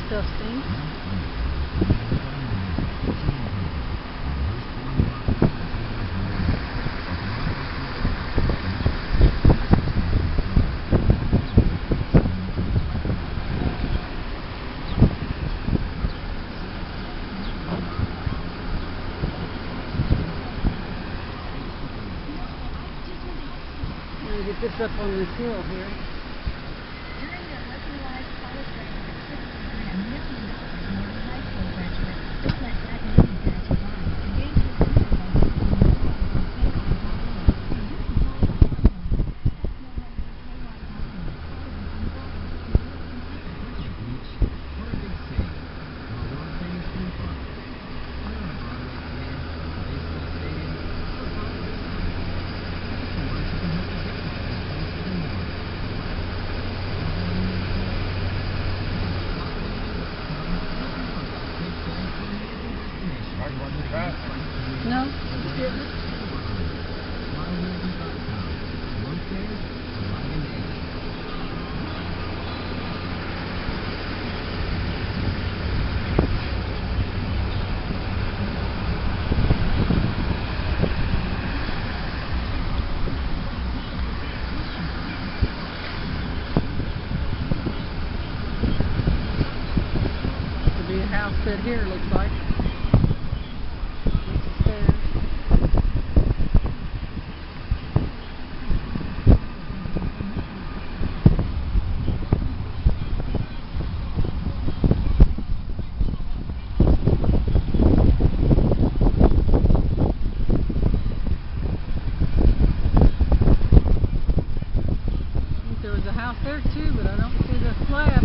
stuff stinks. I'm going to get this up on this hill here. During their localized college graduate $60 million more high school graduates just let that name pass you by. Engage with No, just getting it. Could be a house set here, looks like. There was a house there too, but I don't see the slab.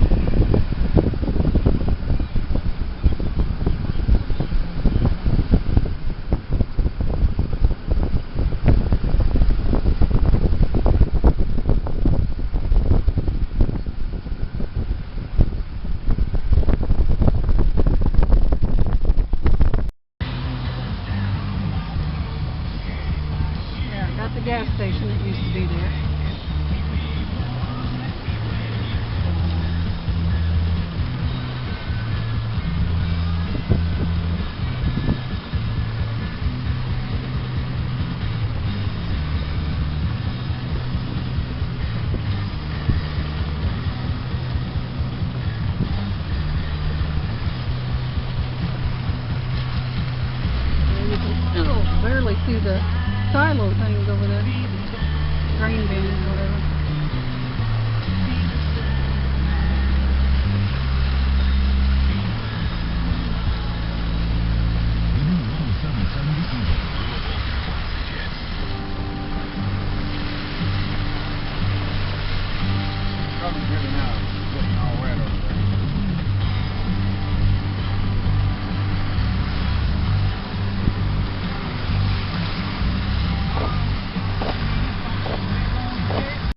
Yeah, got the gas station that used to be there. Barely see the silo things over there. Grain bins, whatever. Probably driven out.